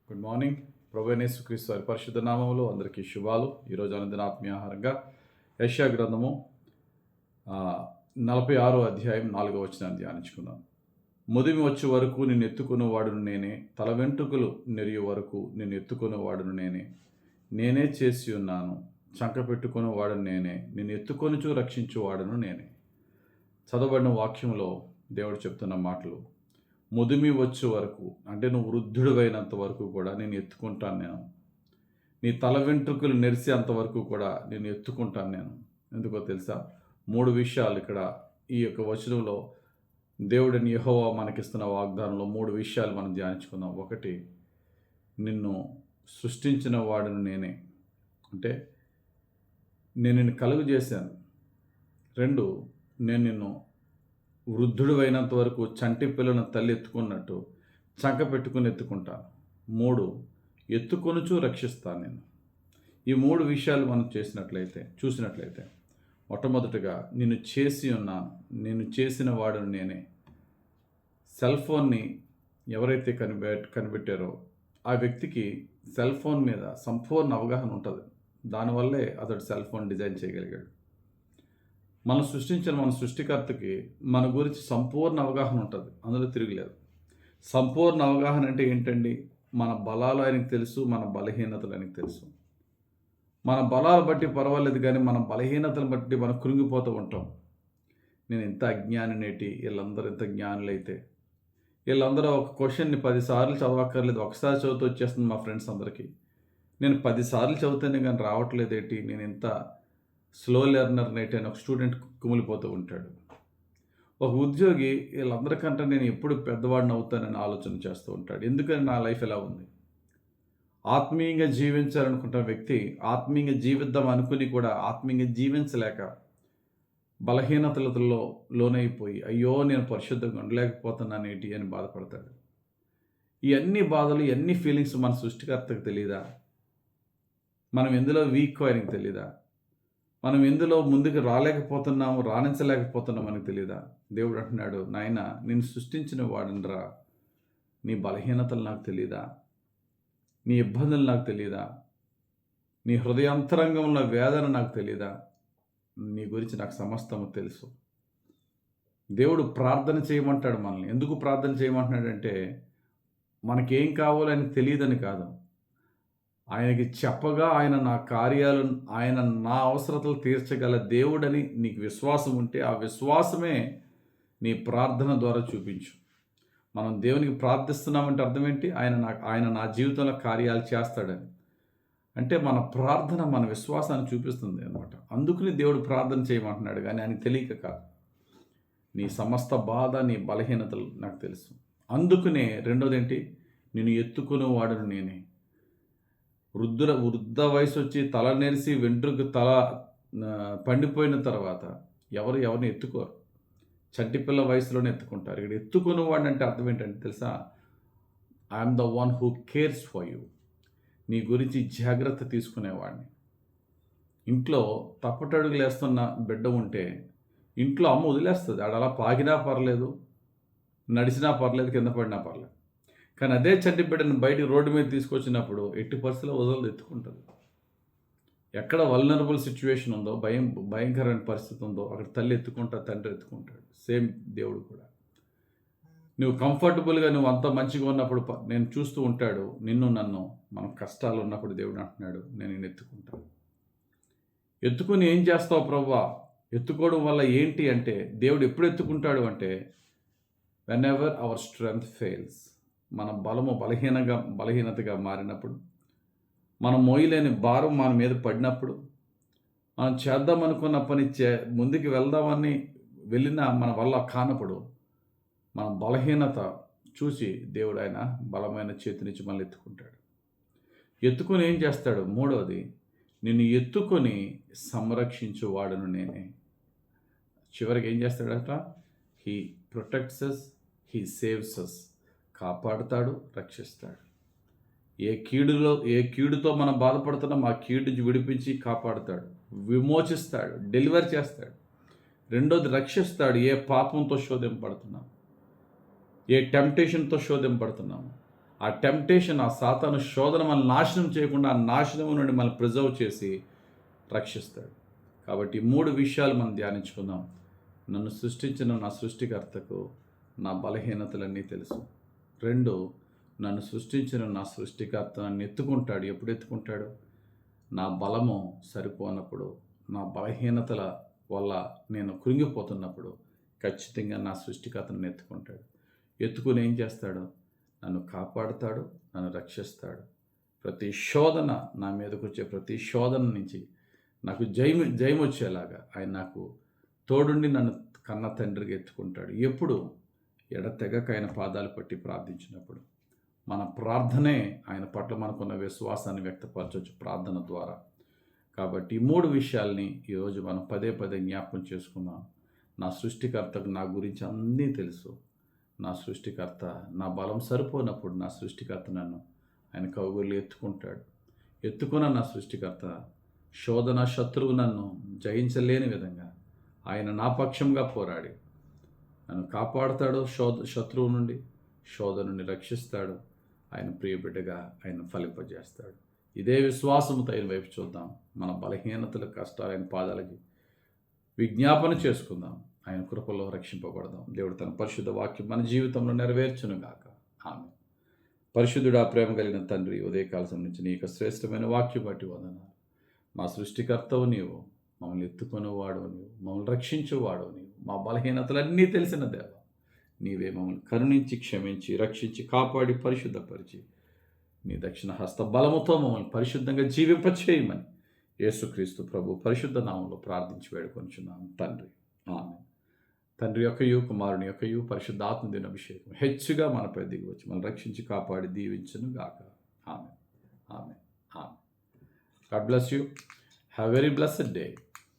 Good morning. ప్రభువైన యేసుక్రీస్తు వారి పరిశుద్ధ నామములో అందరికీ శుభాలు. ఈరోజు అనుదిన ఆత్మీయాహారంగా యెషయా గ్రంథము 46వ అధ్యాయం 4వ వచనాన్ని ధ్యానించుకుందాం. ముదిమి వచ్చే వరకు నిన్ను ఎత్తుకున్న వాడును నేనే, తల వెంట్రుకలు నెరియు వరకు నిన్ను ఎత్తుకున్న వాడును నేనే చేసి ఉన్నాను, చంక పెట్టుకుని వాడును నేనే, నిన్ను ఎత్తుకొనుచు రక్షించు వాడును నేనే. చదవబడిన వాక్యంలో దేవుడు చెప్తున్న మాటలు, ముదిమి వచ్చే వరకు అంటే నువ్వు వృద్ధుడు అయినంత వరకు కూడా నేను ఎత్తుకుంటాను, నేను నీ తల వెంట్రుకలు నెరిసేంత వరకు కూడా నేను ఎత్తుకుంటాను నేను. ఎందుకో తెలుసా? 3 విషయాలు ఇక్కడ ఈ యొక్క వచనంలో దేవుడిని యెహోవా మనకిస్తున్న వాగ్దానంలో 3 విషయాలు మనం ధ్యానించుకుందాం. 1, నిన్ను సృష్టించిన వాడును నేనే, అంటే నేను నిన్ను కలుగు చేశాను. 2, నేను నిన్ను వృద్ధుడు అయినంత వరకు చంటి పిల్లను తల్లి ఎత్తుకున్నట్టు చంక పెట్టుకుని ఎత్తుకుంటాను. 3, ఎత్తుకొనుచు రక్షిస్తాను నేను. ఈ 3 విషయాలు మనం చూసినట్లయితే మొట్టమొదటిగా నిన్ను చేసి ఉన్నాను, నిన్ను చేసిన వాడును నేనే. సెల్ ఫోన్ని ఎవరైతే కనిపెట్టారో ఆ వ్యక్తికి సెల్ ఫోన్ మీద సంపూర్ణ అవగాహన ఉంటుంది. దానివల్లే అతడు సెల్ ఫోన్ డిజైన్ చేయగలిగాడు. మనం సృష్టించిన మన సృష్టికర్తకి మన గురించి సంపూర్ణ అవగాహన ఉంటుంది, అందులో తిరగలేదు. సంపూర్ణ అవగాహన అంటే ఏంటండి? మన బలాలు ఆయనకు తెలుసు, మన బలహీనతలు ఆయనకు తెలుసు. మన బలాలు బట్టి పర్వాలేదు, కానీ మన బలహీనతలు బట్టి మనం కృంగిపోతూ ఉంటాం. నేను ఎంత అజ్ఞానినేటి, వీళ్ళందరూ ఎంత జ్ఞానులైతే, వీళ్ళందరూ ఒక క్వశ్చన్ని 10 సార్లు చదవక్కర్లేదు, ఒకసారి చదివితే వచ్చేస్తుంది. మా ఫ్రెండ్స్ అందరికీ నేను 10 సార్లు చదివితేనే కానీ రావట్లేదేంటి, నేను ఎంత స్లో లెర్నర్ నేటి అని ఒక స్టూడెంట్ కుమిలిపోతూ ఉంటాడు. ఒక ఉద్యోగి వీళ్ళందరికంటే నేను ఎప్పుడు పెద్దవాడిని అవుతానని ఆలోచన చేస్తూ ఉంటాడు. ఎందుకని నా లైఫ్ ఎలా ఉంది? ఆత్మీయంగా జీవించాలనుకుంటున్న వ్యక్తి ఆత్మీయంగా జీవిద్దాం అనుకుని కూడా ఆత్మీయంగా జీవించలేక బలహీనతలలో లోనైపోయి, అయ్యో నేను పరిశుద్ధంగా ఉండలేకపోతున్నానేటి అని బాధపడతాడు. ఈ అన్ని బాధలు, అన్ని ఫీలింగ్స్ మన సృష్టికర్తకు తెలియదా? మనం ఎందులో వీక్ ఆయనకు తెలియదా? మనం ఎందులో ముందుకు రాలేకపోతున్నాము, రాణించలేకపోతున్నాం అని తెలియదా? దేవుడు అంటున్నాడు, నాయన నేను సృష్టించిన వాడినరా, నీ బలహీనతలు నాకు తెలియదా? నీ ఇబ్బందులు నాకు తెలియదా? నీ హృదయాంతరంగంలో వేదన నాకు తెలియదా? నీ గురించి నాకు సమస్తము తెలుసు. దేవుడు ప్రార్థన చేయమంటాడు మనల్ని. ఎందుకు ప్రార్థన చేయమంటున్నాడంటే మనకేం కావాలో ఆయనకు తెలియదని కాదు, ఆయనకి చెప్పగా ఆయన నా కార్యాలను, ఆయన నా అవసరతలు తీర్చగల దేవుడని నీకు విశ్వాసం ఉంటే ఆ విశ్వాసమే నీ ప్రార్థన ద్వారా చూపించు. మనం దేవునికి ప్రార్థిస్తున్నామంటే అర్థం ఏంటి? ఆయన నా జీవితంలో కార్యాలు చేస్తాడని. అంటే మన ప్రార్థన మన విశ్వాసాన్ని చూపిస్తుంది అన్నమాట. అందుకని దేవుడు ప్రార్థన చేయమంటున్నాడు, కానీ ఆయనకు తెలియక కాదు. నీ సమస్త బాధ, నీ బలహీనతలు నాకు తెలుసు. అందుకనే రెండోది ఏంటి? నేను ఎత్తుకునే వాడను నేనే. వృద్ధ వయసు వచ్చి తల నెరిసి వెంట్రుకు తల పండిపోయిన తర్వాత ఎవరిని ఎత్తుకోరు. చంటి పిల్ల వయసులోనే ఎత్తుకుంటారు. ఇక్కడ ఎత్తుకునేవాడిని అంటే అర్థం ఏంటంటే తెలుసా? I'm the one who cares for you. నీ గురించి జాగ్రత్త తీసుకునేవాడిని. ఇంట్లో తప్పటడుగులు వేస్తున్న బిడ్డ ఉంటే ఇంట్లో అమ్మ వదిలేస్తుంది. అలా పాగినా పర్లేదు, నడిచినా పర్లేదు, కింద పడినా పర్లేదు. కానీ అదే చంటి బిడ్డను బయటికి రోడ్డు మీద తీసుకొచ్చినప్పుడు ఎట్టి పరిస్థితిలో వదలదు, ఎత్తుకుంటుంది. ఎక్కడ వల్నరబుల్ సిచ్యువేషన్ ఉందో, భయంకరమైన పరిస్థితి ఉందో అక్కడ తల్లి ఎత్తుకుంటా, తండ్రి ఎత్తుకుంటాడు. సేమ్ దేవుడు కూడా నువ్వు కంఫర్టబుల్గా, నువ్వు అంత మంచిగా ఉన్నప్పుడు నేను చూస్తూ ఉంటాడు నిన్ను నన్ను. మనం కష్టాలు ఉన్నప్పుడు దేవుడు అంటున్నాడు, నేను నిన్ను ఎత్తుకుంటాను. ఎత్తుకుని ఏం చేస్తావు ప్రభువా? ఎత్తుకోవడం వల్ల ఏంటి అంటే, దేవుడు ఎప్పుడు ఎత్తుకుంటాడు అంటే when ever hour strength fails, మన బలము బలహీనతగా మారినప్పుడు, మనం మోయలేని భారం మన మీద పడినప్పుడు, మనం చేద్దాం అనుకున్న పని ముందుకు వెళ్ళినా మన వల్ల కానప్పుడు, మన బలహీనత చూసి దేవుడు ఆయన బలమైన చేతినిచ్చి మళ్ళీ ఎత్తుకుంటాడు. ఎత్తుకొని ఏం చేస్తాడు? మూడవది, నిన్ను ఎత్తుకొని సంరక్షించు వాడును నేనే. చివరికి ఏం చేస్తాడట? He protects us, he saves us. కాపాడుతాడు, రక్షిస్తాడు. ఏ కీడుతో మనం బాధపడుతున్నాం ఆ కీడు నుంచి విడిపించి కాపాడుతాడు, విమోచిస్తాడు, డెలివర్ చేస్తాడు. రెండోది, రక్షిస్తాడు. ఏ పాపంతో శోధింపబడుతున్నాం, ఏ టెంప్టేషన్తో శోధింపబడుతున్నాము ఆ టెంప్టేషన్, ఆ సాతాను శోధన మనల్ని నాశనం చేయకుండా ఆ నాశనం నుండి మనల్ని ప్రిజర్వ్ చేసి రక్షిస్తాడు. కాబట్టి 3 విషయాలు మనం ధ్యానించుకుందాం. నన్ను సృష్టించిన నా సృష్టికర్తకు నా బలహీనతలన్నీ తెలుసు. 2, నన్ను సృష్టించిన నా సృష్టికర్త నన్ను ఎత్తుకుంటాడు. ఎప్పుడు ఎత్తుకుంటాడు? నా బలము సరిపోనప్పుడు, నా బలహీనతల వల్ల నేను కృంగిపోతున్నప్పుడు ఖచ్చితంగా నా సృష్టికర్త నన్ను ఎత్తుకుంటాడు. ఎత్తుకుని ఏం చేస్తాడు? నన్ను కాపాడుతాడు, నన్ను రక్షిస్తాడు. ప్రతి శోధన, నా మీదకు వచ్చే ప్రతి శోధన నుంచి నాకు జయం వచ్చేలాగా ఆయన నాకు తోడుండి నన్ను కన్న తండ్రిగా ఎత్తుకుంటాడు. ఎప్పుడు? ఎడతెగక ఆయన పాదాలు పట్టి ప్రార్థించినప్పుడు. మన ప్రార్థనే ఆయన పట్ల మనకున్న విశ్వాసాన్ని వ్యక్తపరచవచ్చు ప్రార్థన ద్వారా. కాబట్టి ఈ 3 విషయాల్ని ఈరోజు మనం పదే పదే జ్ఞాపకం చేసుకుందాం. నా సృష్టికర్తకు నా గురించి అన్నీ తెలుసు. నా సృష్టికర్త, నా బలం సరిపోనప్పుడు నా సృష్టికర్త నన్ను ఆయన కౌగులు ఎత్తుకుంటాడు. ఎత్తుకున్న నా సృష్టికర్త శోధన శత్రువు నన్ను జయించలేని విధంగా ఆయన నా పక్షంగా పోరాడి నన్ను కాపాడుతాడు. శత్రువు నుండి, శోధన నుండి రక్షిస్తాడు. ఆయన ప్రియబిడ్డగా ఆయన ఫలింపజేస్తాడు. ఇదే విశ్వాసంతో ఆయన వైపు చూద్దాం. మన బలహీనతలు, కష్టాలు ఆయన పాదాలకి విజ్ఞాపన చేసుకుందాం. ఆయన కృపలో రక్షింపబడదాం. దేవుడు తన పరిశుద్ధ వాక్యం మన జీవితంలో నెరవేర్చునుగాక. ఆమె. పరిశుద్ధుడా, ప్రేమ కలిగిన తండ్రి, ఉదయకాల నుంచి నీ యొక్క శ్రేష్టమైన వాక్యం బట్టి వందనాలు. మా సృష్టికర్తవు నీవు, మమ్మల్ని ఎత్తుకునేవాడవు నీవు, మమ్మల్ని రక్షించేవాడవు నీవు, మా బలహీనతలన్నీ తెలిసిన దేవ నీవే మమ్మల్ని కరుణించి, క్షమించి, రక్షించి, కాపాడి, పరిశుద్ధపరిచి నీ దక్షిణ హస్త బలముతో మమ్మల్ని పరిశుద్ధంగా జీవింపచేయమని యేసుక్రీస్తు ప్రభు పరిశుద్ధ నామంలో ప్రార్థించి వేడుకొంచున్నాము తండ్రి. ఆమె. తండ్రి యొక్కయు, కుమారుని యొక్కయు, పరిశుద్ధాత్మ దిన అభిషేకం హెచ్చుగా మనపై దిగి వచ్చి మనం రక్షించి, కాపాడి, దీవించును గాక. ఆమె. ఆమె. ఆమె. God bless you. Have a very blessed day.